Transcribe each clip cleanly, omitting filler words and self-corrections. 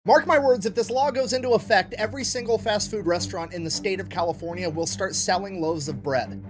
Mark my words, if this law goes into effect, every single fast food restaurant in the state of California will start selling loaves of bread.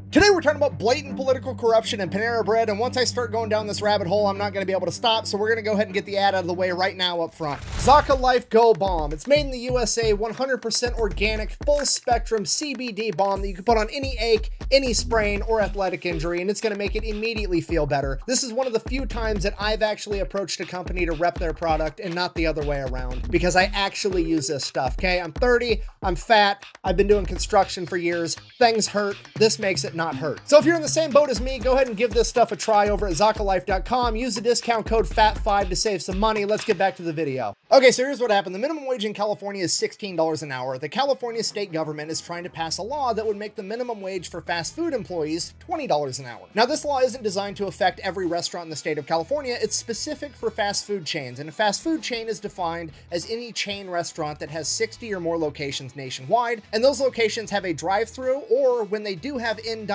Today we're talking about blatant political corruption and Panera Bread, and once I start going down this rabbit hole, I'm not going to be able to stop, so we're going to go ahead and get the ad out of the way right now up front. Zaka Life Go Balm. It's made in the USA, 100% organic, full-spectrum CBD balm that you can put on any ache, any sprain, or athletic injury, and it's going to make it immediately feel better. This is one of the few times that I've actually approached a company to rep their product and not the other way around, because I actually use this stuff, okay? I'm 30, I'm fat, I've been doing construction for years, things hurt, this makes it not hurt. So if you're in the same boat as me, go ahead and give this stuff a try over at ZakaLife.com. Use the discount code FAT5 to save some money. Let's get back to the video. Okay, so here's what happened. The minimum wage in California is $16 an hour. The California state government is trying to pass a law that would make the minimum wage for fast food employees $20 an hour. Now, this law isn't designed to affect every restaurant in the state of California. It's specific for fast food chains, and a fast food chain is defined as any chain restaurant that has 60 or more locations nationwide, and those locations have a drive-through, or when they do have in-dining,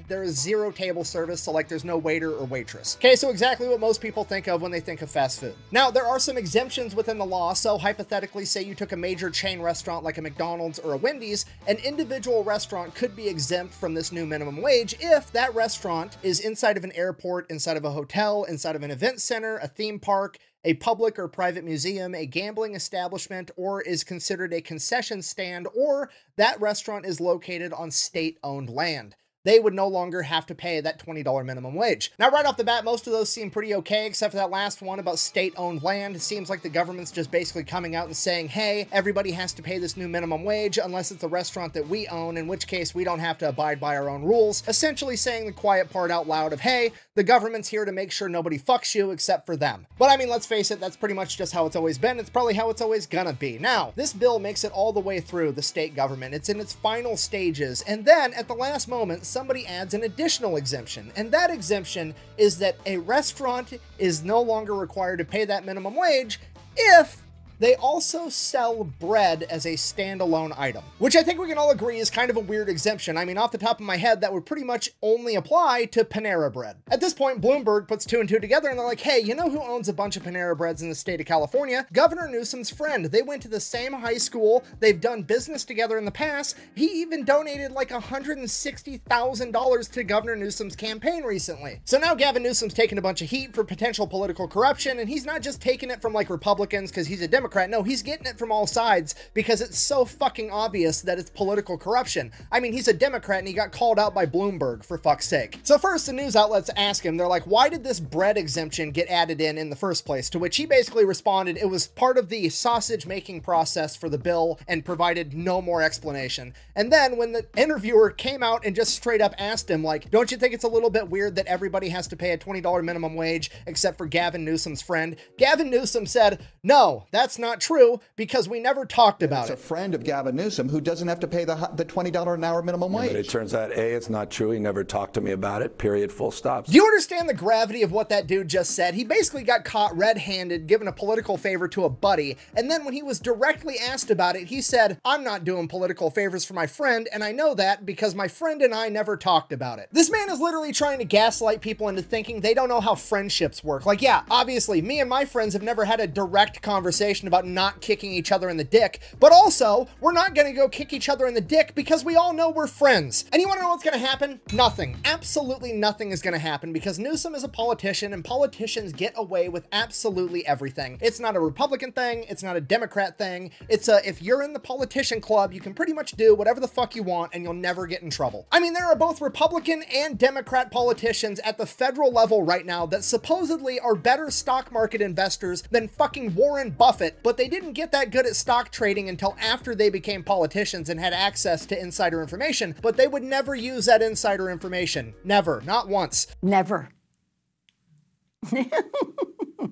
there is zero table service, so like there's no waiter or waitress. Okay, so exactly what most people think of when they think of fast food. Now, there are some exemptions within the law, so hypothetically, say you took a major chain restaurant like a McDonald's or a Wendy's, an individual restaurant could be exempt from this new minimum wage if that restaurant is inside of an airport, inside of a hotel, inside of an event center, a theme park, a public or private museum, a gambling establishment, or is considered a concession stand, or that restaurant is located on state-owned land. They would no longer have to pay that $20 minimum wage. Now, right off the bat, most of those seem pretty okay, except for that last one about state-owned land. It seems like the government's just basically coming out and saying, hey, everybody has to pay this new minimum wage unless it's a restaurant that we own, in which case we don't have to abide by our own rules. Essentially saying the quiet part out loud of, hey, the government's here to make sure nobody fucks you except for them. But I mean, let's face it, that's pretty much just how it's always been. It's probably how it's always gonna be. Now, this bill makes it all the way through the state government. It's in its final stages. And then at the last moment, somebody adds an additional exemption, and that exemption is that a restaurant is no longer required to pay that minimum wage if they also sell bread as a standalone item, which I think we can all agree is kind of a weird exemption. I mean, off the top of my head, that would pretty much only apply to Panera Bread. At this point, Bloomberg puts two and two together and they're like, hey, you know who owns a bunch of Panera Breads in the state of California? Governor Newsom's friend. They went to the same high school. They've done business together in the past. He even donated like $160,000 to Governor Newsom's campaign recently. So now Gavin Newsom's taking a bunch of heat for potential political corruption, and he's not just taking it from like Republicans because he's a Democrat. No, he's getting it from all sides because it's so fucking obvious that it's political corruption. I mean, he's a Democrat and he got called out by Bloomberg, for fuck's sake. So first, the news outlets ask him, they're like, why did this bread exemption get added in the first place? To which he basically responded, it was part of the sausage making process for the bill, and provided no more explanation. And then when the interviewer came out and just straight up asked him, like, don't you think it's a little bit weird that everybody has to pay a $20 minimum wage except for Gavin Newsom's friend? Gavin Newsom said, no, that's not true, because we never talked about it. It's a friend of Gavin Newsom who doesn't have to pay the $20 an hour minimum wage. But it turns out, A, it's not true. He never talked to me about it, period, full stop. Do you understand the gravity of what that dude just said? He basically got caught red-handed, giving a political favor to a buddy, and then when he was directly asked about it, he said, I'm not doing political favors for my friend, and I know that because my friend and I never talked about it. This man is literally trying to gaslight people into thinking they don't know how friendships work. Like, yeah, obviously, me and my friends have never had a direct conversation about not kicking each other in the dick, but also, we're not gonna go kick each other in the dick because we all know we're friends. And you wanna know what's gonna happen? Nothing. Absolutely nothing is gonna happen, because Newsom is a politician, and politicians get away with absolutely everything. It's not a Republican thing, it's not a Democrat thing, it's a, if you're in the politician club, you can pretty much do whatever the fuck you want and you'll never get in trouble. I mean, there are both Republican and Democrat politicians at the federal level right now that supposedly are better stock market investors than fucking Warren Buffett, but they didn't get that good at stock trading until after they became politicians and had access to insider information, but they would never use that insider information. Never. Not once. Never.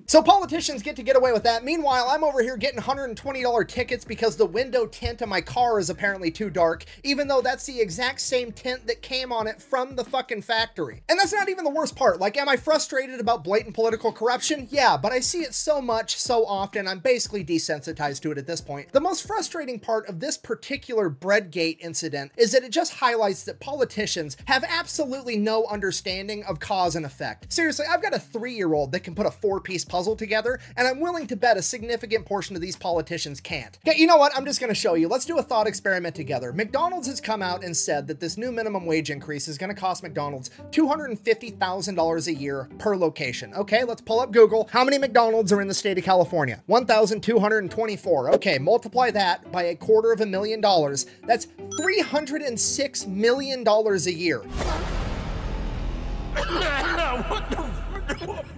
So politicians get away with that. Meanwhile, I'm over here getting $120 tickets because the window tint on my car is apparently too dark, even though that's the exact same tint that came on it from the fucking factory. And that's not even the worst part. Like, am I frustrated about blatant political corruption? Yeah, but I see it so much, so often, I'm basically desensitized to it at this point. The most frustrating part of this particular Breadgate incident is that it just highlights that politicians have absolutely no understanding of cause and effect. Seriously, I've got a 3-year-old that can put a 4-piece puzzle together, and I'm willing to bet a significant portion of these politicians can't. Okay, you know what? I'm just gonna show you. Let's do a thought experiment together. McDonald's has come out and said that this new minimum wage increase is gonna cost McDonald's $250,000 a year per location. Okay, let's pull up Google. How many McDonald's are in the state of California? 1,224. Okay, multiply that by $250,000. That's $306 million a year.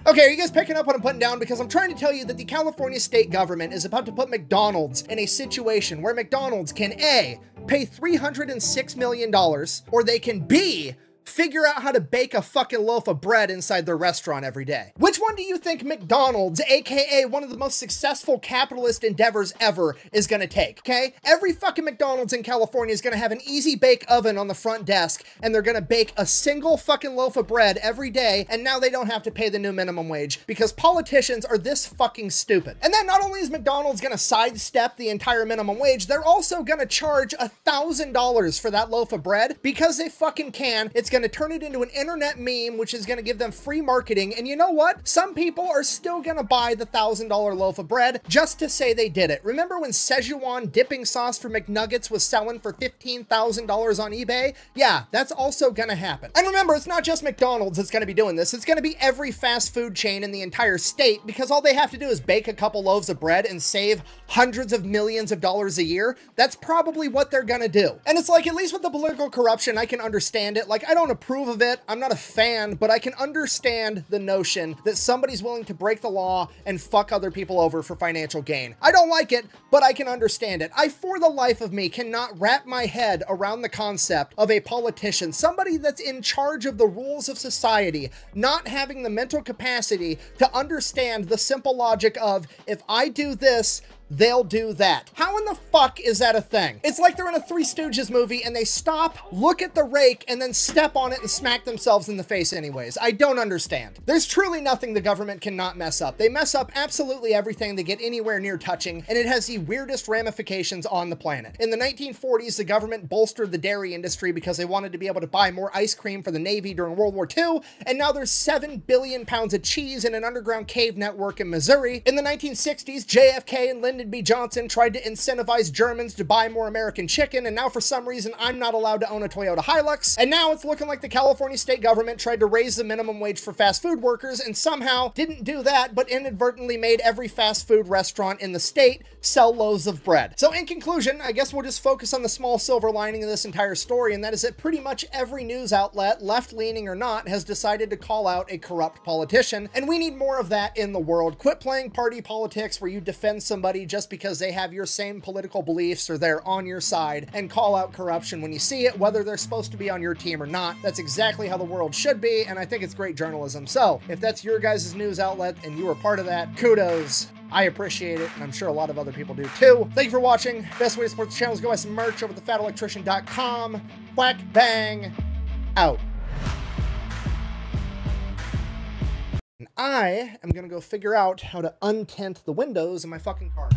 Okay, are you guys picking up what I'm putting down? Because I'm trying to tell you that the California state government is about to put McDonald's in a situation where McDonald's can A, pay $306 million, or they can B, figure out how to bake a fucking loaf of bread inside their restaurant every day. Which one do you think McDonald's, aka one of the most successful capitalist endeavors ever, is gonna take, okay? Every fucking McDonald's in California is gonna have an easy bake oven on the front desk, and they're gonna bake a single fucking loaf of bread every day, and now they don't have to pay the new minimum wage because politicians are this fucking stupid. And then not only is McDonald's gonna sidestep the entire minimum wage, they're also gonna charge $1,000 for that loaf of bread because they fucking can. It's gonna turn it into an internet meme, which is gonna give them free marketing. And you know what? Some people are still gonna buy the $1,000 loaf of bread just to say they did it. Remember when Szechuan dipping sauce for McNuggets was selling for $15,000 on eBay? Yeah, that's also gonna happen. And remember, it's not just McDonald's that's gonna be doing this. It's gonna be every fast food chain in the entire state, because all they have to do is bake a couple loaves of bread and save hundreds of millions of dollars a year. That's probably what they're gonna do. And it's like, at least with the political corruption, I can understand it. Like, I don't approve of it. I'm not a fan, but I can understand the notion that somebody's willing to break the law and fuck other people over for financial gain. I don't like it, but I can understand it. I, for the life of me, cannot wrap my head around the concept of a politician, somebody that's in charge of the rules of society, not having the mental capacity to understand the simple logic of, if I do this, they'll do that. How in the fuck is that a thing? It's like they're in a Three Stooges movie and they stop, look at the rake, and then step on it and smack themselves in the face anyways. I don't understand. There's truly nothing the government cannot mess up. They mess up absolutely everything they get anywhere near touching, and it has the weirdest ramifications on the planet. In the 1940s, the government bolstered the dairy industry because they wanted to be able to buy more ice cream for the Navy during World War II, and now there's 7 billion pounds of cheese in an underground cave network in Missouri. In the 1960s, JFK and Lyndon B. Johnson tried to incentivize Germans to buy more American chicken, and now for some reason I'm not allowed to own a Toyota Hilux. And now it's looking like the California state government tried to raise the minimum wage for fast food workers and somehow didn't do that, but inadvertently made every fast food restaurant in the state sell loaves of bread. So in conclusion, I guess we'll just focus on the small silver lining of this entire story, and that is that pretty much every news outlet, left-leaning or not, has decided to call out a corrupt politician, and we need more of that in the world. Quit playing party politics where you defend somebody just because they have your same political beliefs or they're on your side, and call out corruption when you see it, whether they're supposed to be on your team or not. That's exactly how the world should be, and I think it's great journalism. So if that's your guys' news outlet and you are part of that, kudos. I appreciate it, and I'm sure a lot of other people do too. Thank you for watching. Best way to support the channel is go buy some merch over at thefatelectrician.com. Whack, bang, out. And I am gonna go figure out how to untint the windows in my fucking car.